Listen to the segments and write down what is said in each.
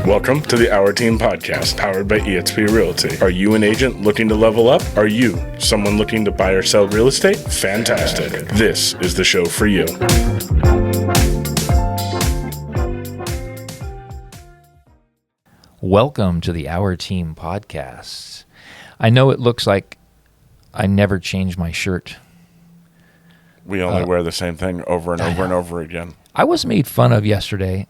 Welcome to the Our Team Podcast, powered by eXp Realty. Are you an agent looking to level up? Are you someone looking to buy or sell real estate? Fantastic. This is the show for you. Welcome to the Our Team Podcast. I know it looks like I never change my shirt. We only wear the same thing over and over and over again. I was made fun of yesterday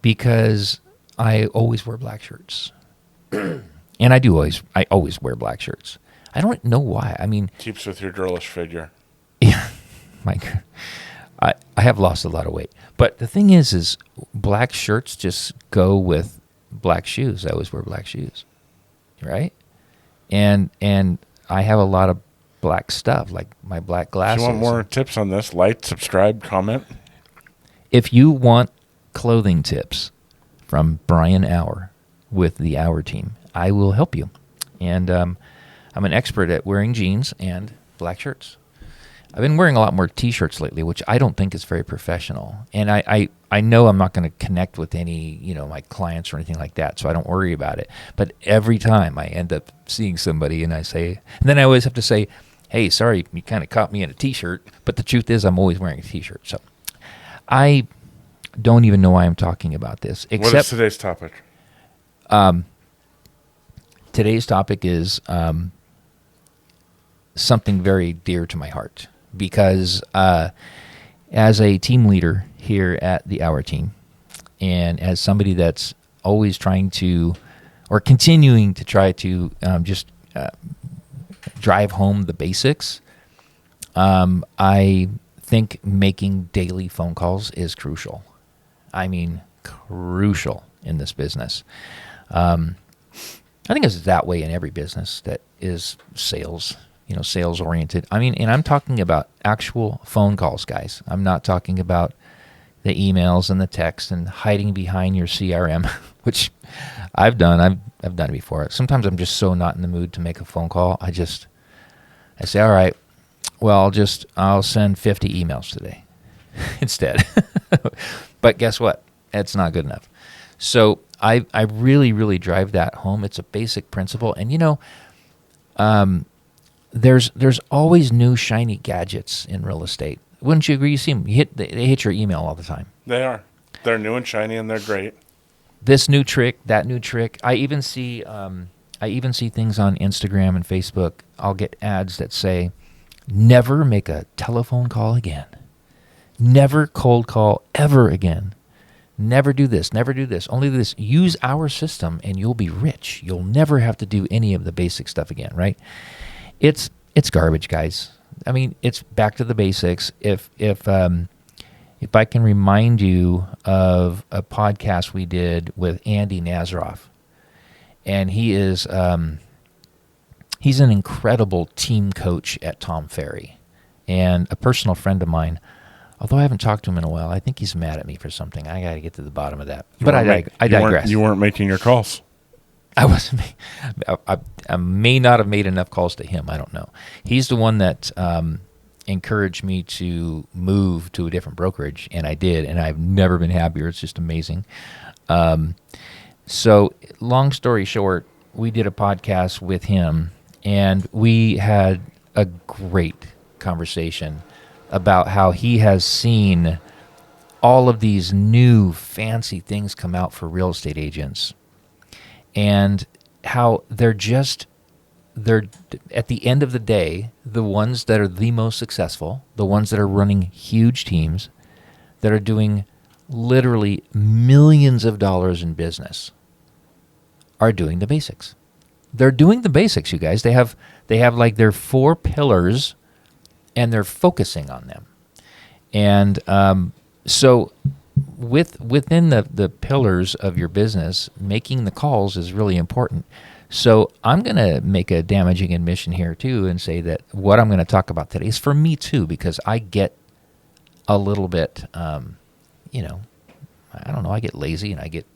because I always wear black shirts. And I always wear black shirts. I don't know why. I mean, Keeps with your girlish figure. yeah, I have lost a lot of weight. But the thing is black shirts just go with black shoes. I always wear black shoes, right? And I have a lot of black stuff, like my black glasses. If you want more tips on this, like, subscribe, comment. If you want clothing tips from Brian Hour with the Our Team, I will help you. And I'm an expert at wearing jeans and black shirts. I've been wearing a lot more T-shirts lately, which I don't think is very professional. And I know I'm not going to connect with any, my clients or anything like that, so I don't worry about it. But every time I end up seeing somebody and then I always have to say, hey, sorry, you kind of caught me in a T-shirt. But the truth is I'm always wearing a T-shirt. So I don't even know why I'm talking about this. What is today's topic? Today's topic is something very dear to my heart because as a team leader here at the Our Team and as somebody that's always trying to or continuing to try to drive home the basics, I think making daily phone calls is crucial. I mean, crucial in this business. I think it's that way in every business that is sales, sales oriented. I mean, and I'm talking about actual phone calls, guys. I'm not talking about the emails and the text and hiding behind your CRM, which I've done. I've done it before. Sometimes I'm just so not in the mood to make a phone call. I say, all right, well, I'll send 50 emails today instead. But guess what? That's not good enough. So I really, really drive that home. It's a basic principle. And, there's always new shiny gadgets in real estate. Wouldn't you agree? You see them. They hit your email all the time. They are. They're new and shiny, and they're great. This new trick, that new trick. I even see things on Instagram and Facebook. I'll get ads that say, never make a telephone call again. Never cold call ever again. Never do this. Never do this. Only this. Use our system and you'll be rich. You'll never have to do any of the basic stuff again, right? It's garbage, guys. I mean, it's back to the basics. If I can remind you of a podcast we did with Andy Nazaroff, and he is he's an incredible team coach at Tom Ferry and a personal friend of mine. Although I haven't talked to him in a while, I think he's mad at me for something. I got to get to the bottom of that. But I digress. You weren't making your calls. I wasn't. I may not have made enough calls to him. I don't know. He's the one that encouraged me to move to a different brokerage, and I did, and I've never been happier. It's just amazing. So, long story short, we did a podcast with him, and we had a great conversation about how he has seen all of these new fancy things come out for real estate agents and how they're at the end of the day, the ones that are the most successful, the ones that are running huge teams, that are doing literally millions of dollars in business, are doing the basics. They're doing the basics, you guys. They have like their 4 pillars and they're focusing on them. And so within the pillars of your business, making the calls is really important. So I'm going to make a damaging admission here too and say that what I'm going to talk about today is for me too, because I get a little bit, I don't know, I get lazy and I get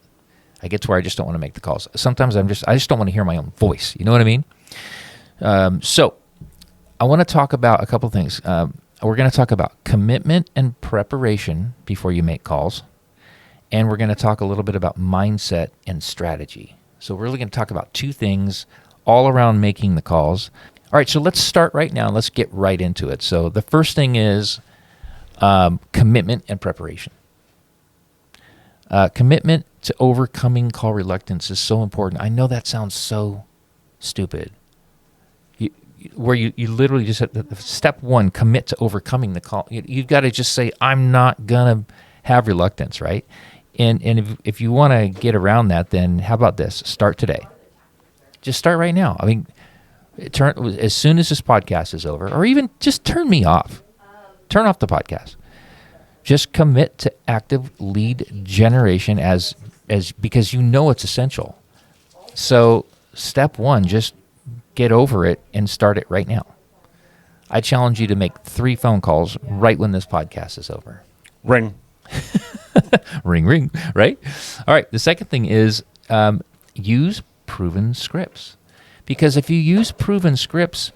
to where I just don't want to make the calls. Sometimes I just don't want to hear my own voice. You know what I mean? So I want to talk about a couple things. We're going to talk about commitment and preparation before you make calls. and we're going to talk a little bit about mindset and strategy. So we're really going to talk about two things all around making the calls. All right, so let's start right now. Let's get right into it. So the first thing is commitment and preparation. Commitment to overcoming call reluctance is so important. I know that sounds so stupid. You literally just have step one, commit to overcoming the call. You've got to just say, I'm not going to have reluctance, right? And if you want to get around that, then how about this? Start today. Just start right now. I mean, as soon as this podcast is over, or even just turn me off. Turn off the podcast. Just commit to active lead generation as because you know it's essential. So step one, just get over it and start it right now. I challenge you to make 3 phone calls right when this podcast is over. Ring. Ring, ring, right? All right, the second thing is use proven scripts. Because if you use proven scripts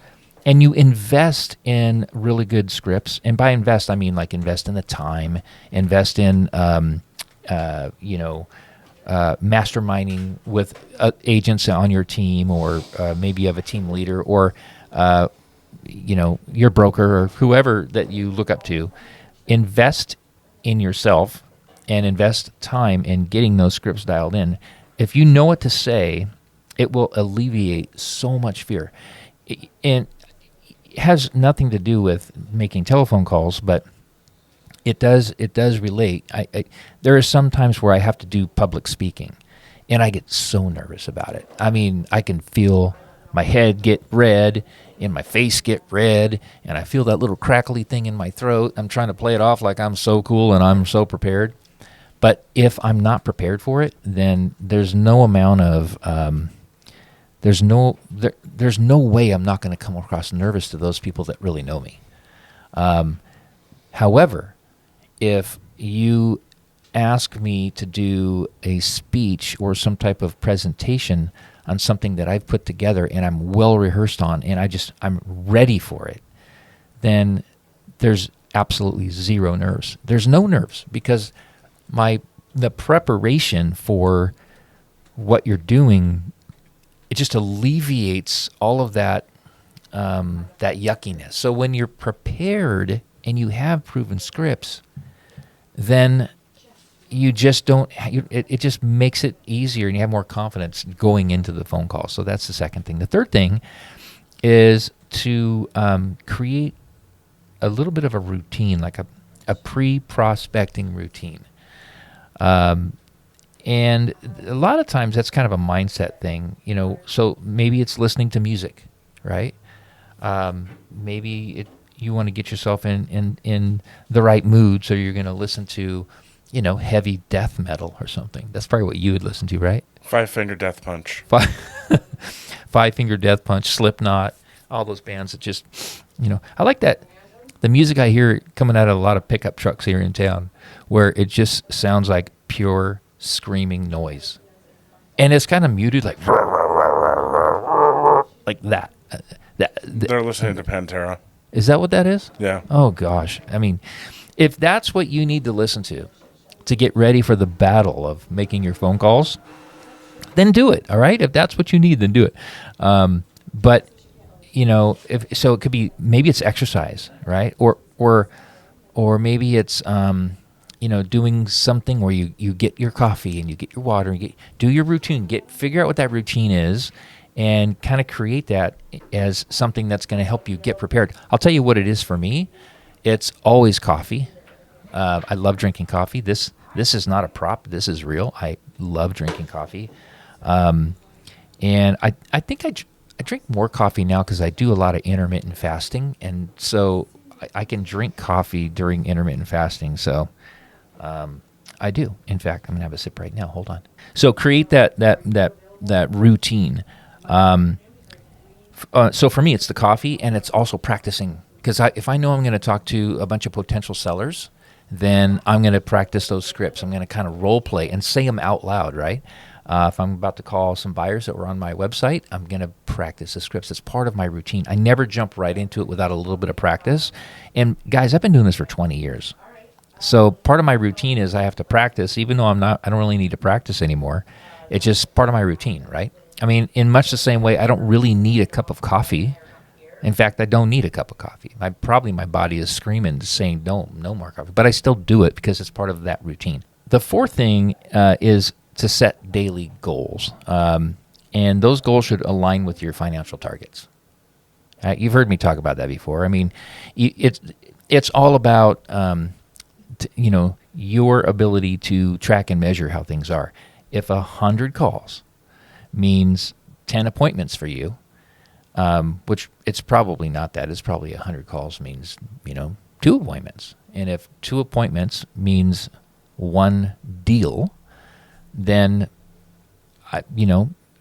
and you invest in really good scripts, and by invest, I mean like invest in the time, invest in, masterminding with agents on your team, or maybe you have a team leader, or, your broker, or whoever that you look up to. Invest in yourself and invest time in getting those scripts dialed in. If you know what to say, it will alleviate so much fear. And it has nothing to do with making telephone calls, but it does relate. There are some times where I have to do public speaking, and I get so nervous about it. I mean, I can feel my head get red and my face get red, and I feel that little crackly thing in my throat. I'm trying to play it off like I'm so cool and I'm so prepared. But if I'm not prepared for it, then there's no amount of there's no way I'm not going to come across nervous to those people that really know me. However, if you ask me to do a speech or some type of presentation on something that I've put together and I'm well rehearsed on, and I'm ready for it, then there's absolutely zero nerves. There's no nerves, because the preparation for what you're doing, it just alleviates all of that that yuckiness. So when you're prepared and you have proven scripts, then you just don't. It just makes it easier, and you have more confidence going into the phone call. So that's the second thing. The third thing is to create a little bit of a routine, like a pre-prospecting routine. And a lot of times that's kind of a mindset thing, so maybe it's listening to music, right? Maybe you want to get yourself in the right mood, so you're going to listen to, heavy death metal or something. That's probably what you would listen to, right? Five Finger Death Punch. Five Finger Death Punch, Slipknot, all those bands that just, I like that. The music I hear coming out of a lot of pickup trucks here in town, where it just sounds like pure screaming noise, and it's kind of muted, like that. They're listening to Pantera. Is that what that is? Yeah. Oh gosh, I mean, if that's what you need to listen to get ready for the battle of making your phone calls, then do it. All right, if that's what you need, then do it. But if so, it could be, maybe it's exercise, right? Or maybe it's doing something where you get your coffee and you get your water and do your routine. Figure out what that routine is, and kind of create that as something that's going to help you get prepared. I'll tell you what it is for me. It's always coffee. I love drinking coffee. This is not a prop. This is real. I love drinking coffee, and I think I drink more coffee now because I do a lot of intermittent fasting, and so I can drink coffee during intermittent fasting. So I do. In fact, I'm gonna have a sip right now. Hold on. So create that routine. So for me, it's the coffee, and it's also practicing, because if I know I'm going to talk to a bunch of potential sellers, then I'm going to practice those scripts. I'm going to kind of role play and say them out loud, right? If I'm about to call some buyers that were on my website, I'm going to practice the scripts. It's part of my routine. I never jump right into it without a little bit of practice. And guys, I've been doing this for 20 years. So part of my routine is I have to practice, even though I don't really need to practice anymore. It's just part of my routine, right? I mean, in much the same way, I don't really need a cup of coffee. In fact, I don't need a cup of coffee. My body is screaming, saying, no more coffee. But I still do it because it's part of that routine. The fourth thing is to set daily goals. And those goals should align with your financial targets. You've heard me talk about that before. I mean, it's all about your ability to track and measure how things are. If 100 calls means 10 appointments for you, which it's probably not that. It's probably 100 calls means 2 appointments. And if 2 appointments means 1 deal, then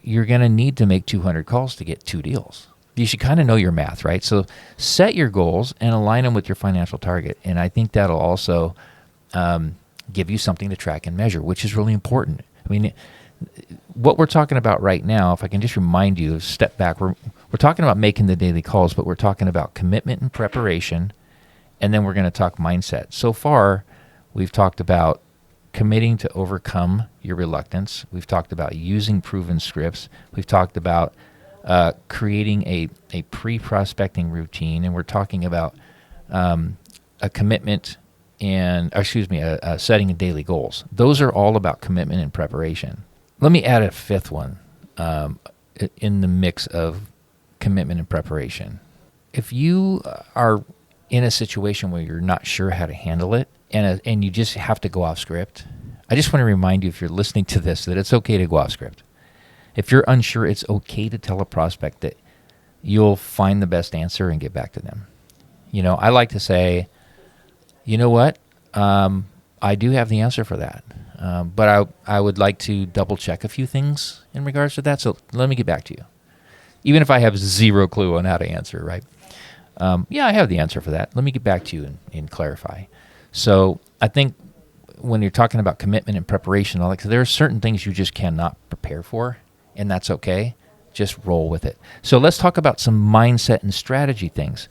you're going to need to make 200 calls to get 2 deals. You should kind of know your math, right? So set your goals and align them with your financial target. And I think that'll also give you something to track and measure, which is really important. I mean, what we're talking about right now, if I can just remind you, step back, we're talking about making the daily calls, but we're talking about commitment and preparation, and then we're going to talk mindset. So far, we've talked about committing to overcome your reluctance. We've talked about using proven scripts. We've talked about creating a pre-prospecting routine, and we're talking about a commitment and, setting daily goals. Those are all about commitment and preparation. Let me add a 5th one in the mix of commitment and preparation. If you are in a situation where you're not sure how to handle it and you just have to go off script, I just want to remind you, if you're listening to this, that it's okay to go off script. If you're unsure, it's okay to tell a prospect that you'll find the best answer and get back to them. I like to say, you know what? I do have the answer for that. But I would like to double check a few things in regards to that. So let me get back to you. Even if I have 0 clue on how to answer, right? I have the answer for that. Let me get back to you and clarify. So I think when you're talking about commitment and preparation, there are certain things you just cannot prepare for, and that's okay. Just roll with it. So let's talk about some mindset and strategy things.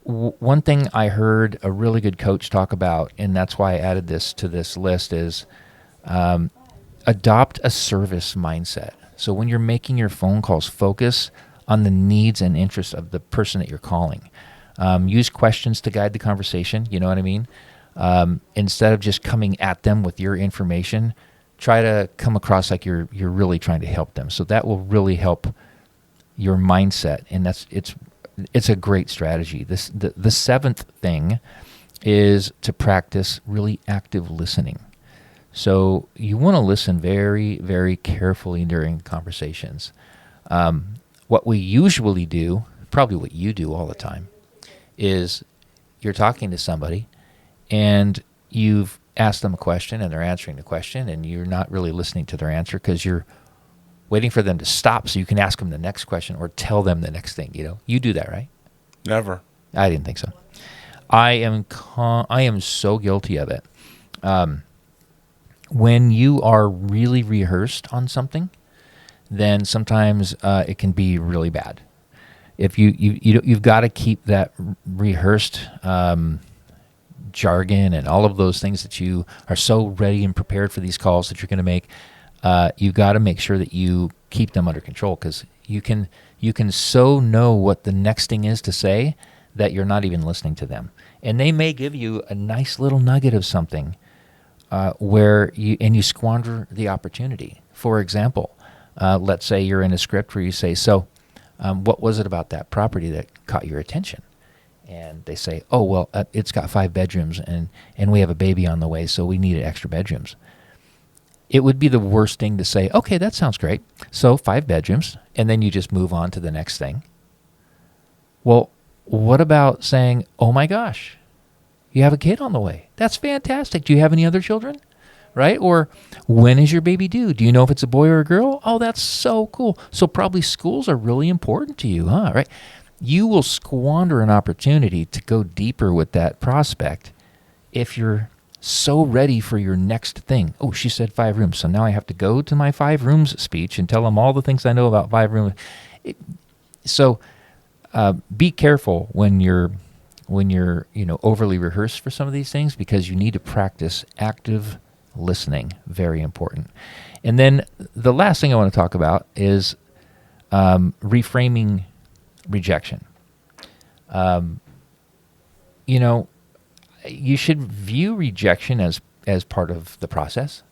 One thing I heard a really good coach talk about, and that's why I added this to this list, is adopt a service mindset. So when you're making your phone calls, focus on the needs and interests of the person that you're calling. Use questions to guide the conversation, you know what I mean? Instead of just coming at them with your information, try to come across like you're really trying to help them. So that will really help your mindset, and it's a great strategy. The 7th thing is to practice really active listening. So you want to listen very, very carefully during conversations. What we usually do, probably what you do all the time, is you're talking to somebody and you've asked them a question and they're answering the question, and you're not really listening to their answer because you're waiting for them to stop so you can ask them the next question or tell them the next thing. You do that, right? Never. I didn't think so. I am so guilty of it. When you are really rehearsed on something, then sometimes it can be really bad. If you've got to keep that rehearsed jargon and all of those things that you are so ready and prepared for these calls that you're going to make. You've got to make sure that you keep them under control, because you can so know what the next thing is to say that you're not even listening to them. And they may give you a nice little nugget of something where you squander the opportunity. For example, let's say you're in a script where you say, what was it about that property that caught your attention? And they say, oh, well, it's got 5 bedrooms and we have a baby on the way, so we needed extra bedrooms. It would be the worst thing to say, okay, that sounds great. So 5 bedrooms, and then you just move on to the next thing. Well, what about saying, oh my gosh, you have a kid on the way. That's fantastic. Do you have any other children? Right? Or when is your baby due? Do you know if it's a boy or a girl? Oh, that's so cool. So probably schools are really important to you, huh? Right? You will squander an opportunity to go deeper with that prospect if you're so ready for your next thing. Oh, she said 5 rooms, so now I have to go to my 5 rooms speech and tell them all the things I know about 5 rooms. So be careful when you're when you're, overly rehearsed for some of these things, because you need to practice active listening. Very important. And then the last thing I want to talk about is reframing rejection. You should view rejection as part of the process,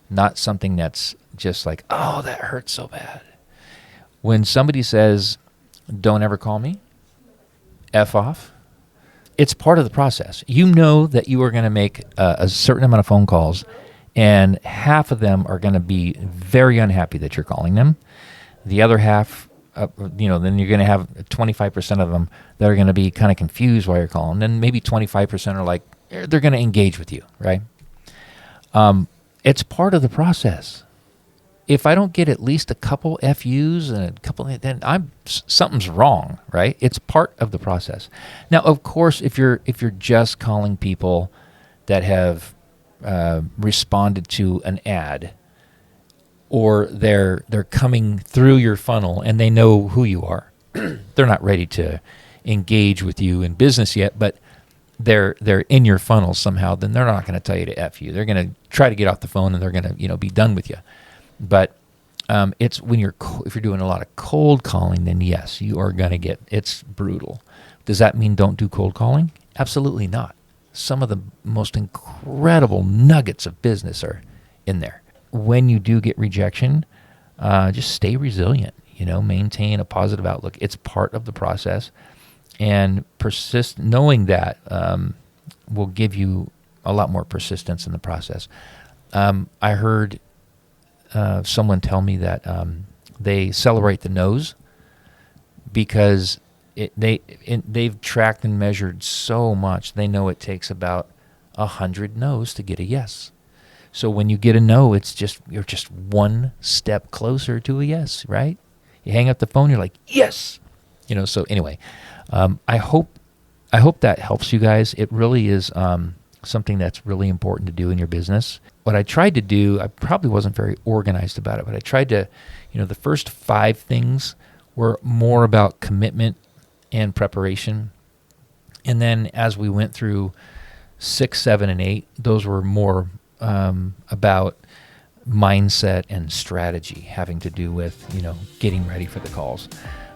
not something that's just like, oh, that hurts so bad. When somebody says, don't ever call me, F off, it's part of the process. You know that you are going to make a certain amount of phone calls, and half of them are going to be very unhappy that you're calling them. The other half, then you're going to have 25% of them that are going to be kind of confused why you're calling. Then maybe 25% are like, they're going to engage with you, right? It's part of the process. If I don't get at least a couple FUs and a couple, then something's wrong, right? It's part of the process. Now, of course, if you're just calling people that have responded to an ad, or they're coming through your funnel and they know who you are, they're not ready to engage with you in business yet, but they're in your funnel somehow, then they're not going to tell you to F you. They're going to try to get off the phone, and they're going to be done with you. But it's when if you're doing a lot of cold calling, then yes, you are going to it's brutal. Does that mean don't do cold calling? Absolutely not. Some of the most incredible nuggets of business are in there. When you do get rejection, just stay resilient, maintain a positive outlook. It's part of the process, and persist, knowing that will give you a lot more persistence in the process. I heard someone tell me that they celebrate the no's because they've tracked and measured so much. They know it takes about 100 no's to get a yes. So when you get a no, you're just one step closer to a yes, right? You hang up the phone, you're like, yes. So anyway, I hope that helps you guys. It really is something that's really important to do in your business. What I tried to do, I probably wasn't very organized about it, but I tried to, the first 5 things were more about commitment and preparation. And then as we went through 6, 7, and 8, those were more about mindset and strategy, having to do with, getting ready for the calls.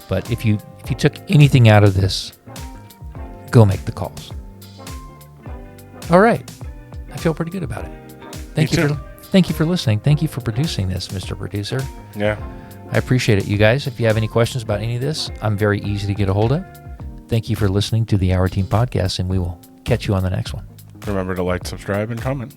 But if you took anything out of this, go make the calls. All right. I feel pretty good about it. Thank you for listening. Thank you for producing this, Mr. Producer. Yeah. I appreciate it, you guys. If you have any questions about any of this, I'm very easy to get a hold of. Thank you for listening to the Our Team Podcast, and we will catch you on the next one. Remember to like, subscribe, and comment.